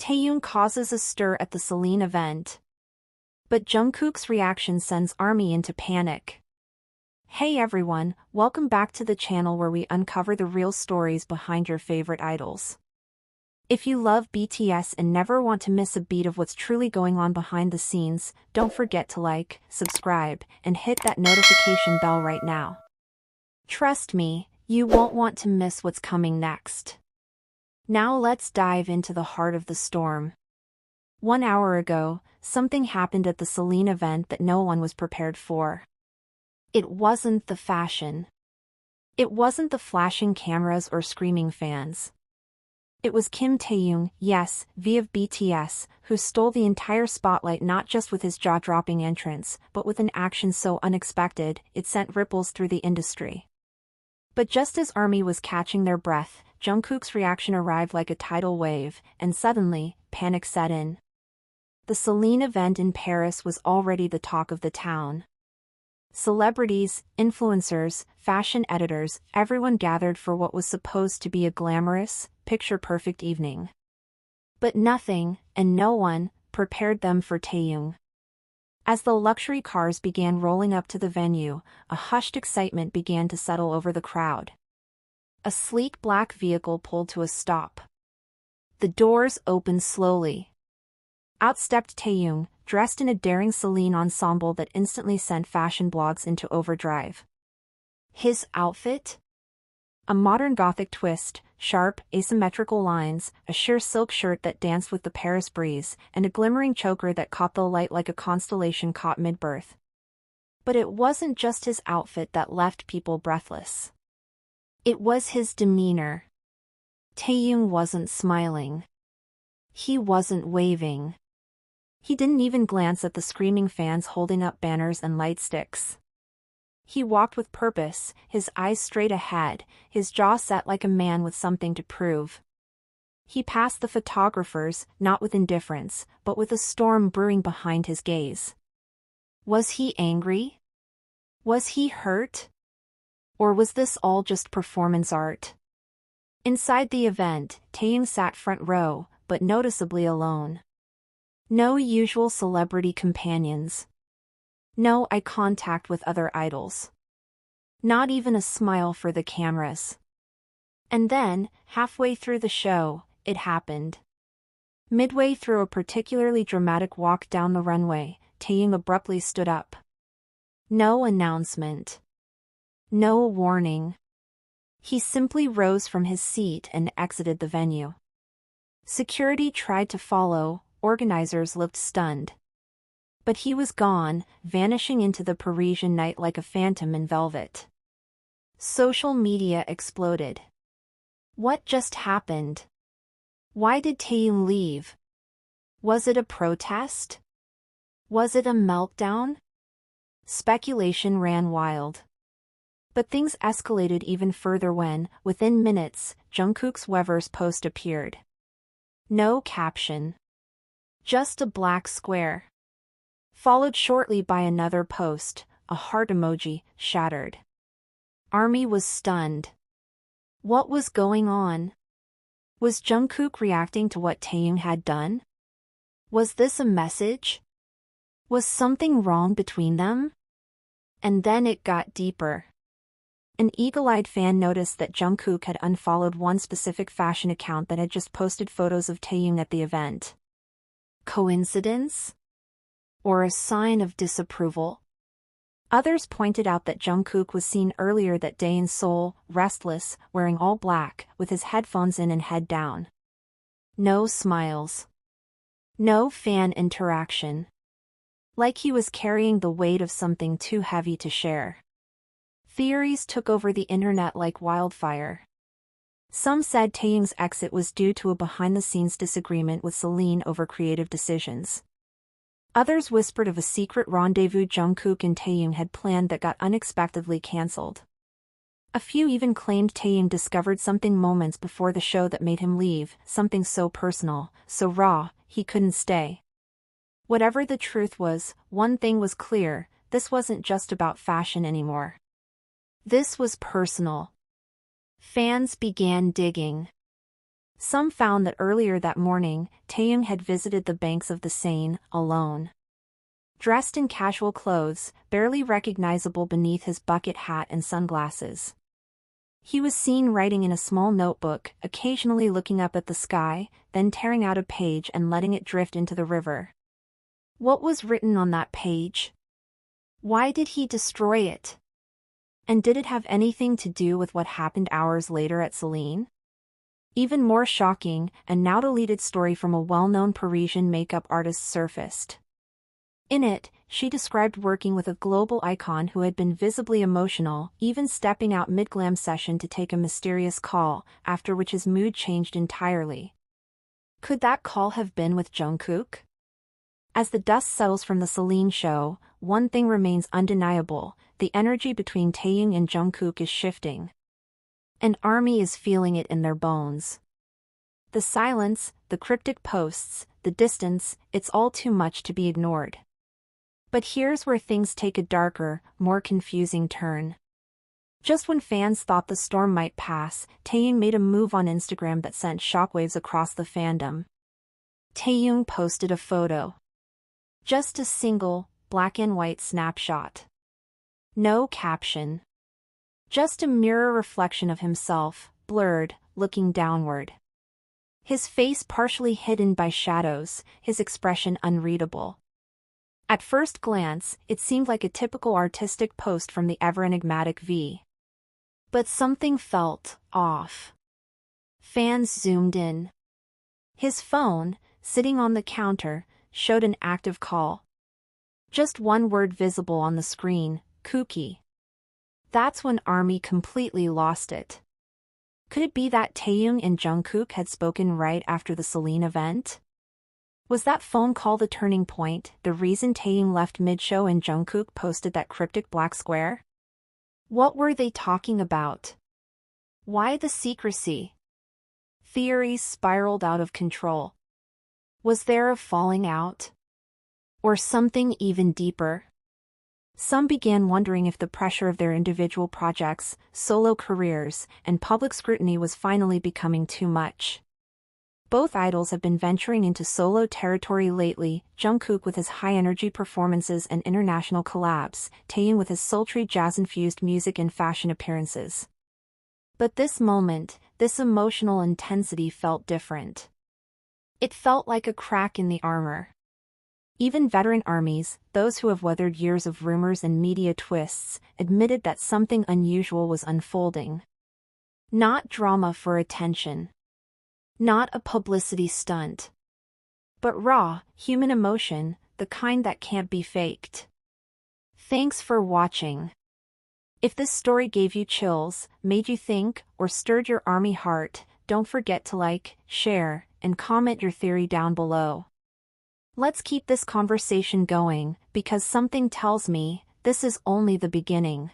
Taehyung causes a stir at the CELINE event. But Jungkook's reaction sends ARMY into panic. Hey everyone, welcome back to the channel where we uncover the real stories behind your favorite idols. If you love BTS and never want to miss a beat of what's truly going on behind the scenes, don't forget to like, subscribe, and hit that notification bell right now. Trust me, you won't want to miss what's coming next. Now let's dive into the heart of the storm. 1 hour ago, something happened at the CELINE event that no one was prepared for. It wasn't the fashion. It wasn't the flashing cameras or screaming fans. It was Kim Taehyung, yes, V of BTS, who stole the entire spotlight not just with his jaw-dropping entrance, but with an action so unexpected, it sent ripples through the industry. But just as ARMY was catching their breath, Jungkook's reaction arrived like a tidal wave, and suddenly, panic set in. The CELINE event in Paris was already the talk of the town. Celebrities, influencers, fashion editors, everyone gathered for what was supposed to be a glamorous, picture-perfect evening. But nothing, and no one, prepared them for Taehyung. As the luxury cars began rolling up to the venue, a hushed excitement began to settle over the crowd. A sleek black vehicle pulled to a stop. The doors opened slowly. Out stepped Taehyung, dressed in a daring CELINE ensemble that instantly sent fashion blogs into overdrive. His outfit? A modern gothic twist, sharp, asymmetrical lines, a sheer silk shirt that danced with the Paris breeze, and a glimmering choker that caught the light like a constellation caught mid-birth. But it wasn't just his outfit that left people breathless. It was his demeanor. Taehyung wasn't smiling. He wasn't waving. He didn't even glance at the screaming fans holding up banners and lightsticks. He walked with purpose, his eyes straight ahead, his jaw set like a man with something to prove. He passed the photographers, not with indifference, but with a storm brewing behind his gaze. Was he angry? Was he hurt? Or was this all just performance art? Inside the event, Taehyung sat front row, but noticeably alone. No usual celebrity companions. No eye contact with other idols. Not even a smile for the cameras. And then, halfway through the show, it happened. Midway through a particularly dramatic walk down the runway, Taehyung abruptly stood up. No announcement. No warning. He simply rose from his seat and exited the venue. Security tried to follow, organizers looked stunned. But he was gone, vanishing into the Parisian night like a phantom in velvet. Social media exploded. What just happened? Why did Taehyung leave? Was it a protest? Was it a meltdown? Speculation ran wild. But things escalated even further when, within minutes, Jungkook's Weverse post appeared. No caption. Just a black square. Followed shortly by another post, a heart emoji, shattered. ARMY was stunned. What was going on? Was Jungkook reacting to what Taehyung had done? Was this a message? Was something wrong between them? And then it got deeper. An eagle-eyed fan noticed that Jungkook had unfollowed one specific fashion account that had just posted photos of Taehyung at the event. Coincidence? Or a sign of disapproval? Others pointed out that Jungkook was seen earlier that day in Seoul, restless, wearing all black, with his headphones in and head down. No smiles. No fan interaction. Like he was carrying the weight of something too heavy to share. Theories took over the internet like wildfire. Some said Taehyung's exit was due to a behind-the-scenes disagreement with CELINE over creative decisions. Others whispered of a secret rendezvous Jungkook and Taehyung had planned that got unexpectedly cancelled. A few even claimed Taehyung discovered something moments before the show that made him leave, something so personal, so raw, he couldn't stay. Whatever the truth was, one thing was clear, this wasn't just about fashion anymore. This was personal. Fans began digging. Some found that earlier that morning, Taehyung had visited the banks of the Seine, alone. Dressed in casual clothes, barely recognizable beneath his bucket hat and sunglasses. He was seen writing in a small notebook, occasionally looking up at the sky, then tearing out a page and letting it drift into the river. What was written on that page? Why did he destroy it? And did it have anything to do with what happened hours later at CELINE? Even more shocking, a now-deleted story from a well-known Parisian makeup artist surfaced. In it, she described working with a global icon who had been visibly emotional, even stepping out mid-glam session to take a mysterious call, after which his mood changed entirely. Could that call have been with Jungkook? As the dust settles from the CELINE show, one thing remains undeniable: the energy between Taehyung and Jungkook is shifting. An army is feeling it in their bones. The silence, the cryptic posts, the distance, it's all too much to be ignored. But here's where things take a darker, more confusing turn. Just when fans thought the storm might pass, Taehyung made a move on Instagram that sent shockwaves across the fandom. Taehyung posted a photo. Just a single, black and white snapshot. No caption. Just a mirror reflection of himself, blurred, looking downward. His face partially hidden by shadows, his expression unreadable. At first glance, it seemed like a typical artistic post from the ever-enigmatic V. But something felt off. Fans zoomed in. His phone, sitting on the counter, showed an active call. Just one word visible on the screen: Kooky. That's when ARMY completely lost it. Could it be that Taehyung and Jungkook had spoken right after the CELINE event? Was that phone call the turning point, the reason Taehyung left mid-show and Jungkook posted that cryptic black square? What were they talking about? Why the secrecy? Theories spiraled out of control. Was there a falling out? Or something even deeper? Some began wondering if the pressure of their individual projects, solo careers, and public scrutiny was finally becoming too much. Both idols have been venturing into solo territory lately, Jungkook with his high-energy performances and international collabs, Taehyung with his sultry jazz-infused music and fashion appearances. But this moment, this emotional intensity felt different. It felt like a crack in the armor. Even veteran armies, those who have weathered years of rumors and media twists, admitted that something unusual was unfolding. Not drama for attention. Not a publicity stunt. But raw, human emotion, the kind that can't be faked. Thanks for watching. If this story gave you chills, made you think, or stirred your ARMY heart, don't forget to like, share, and comment your theory down below. Let's keep this conversation going, because something tells me this is only the beginning.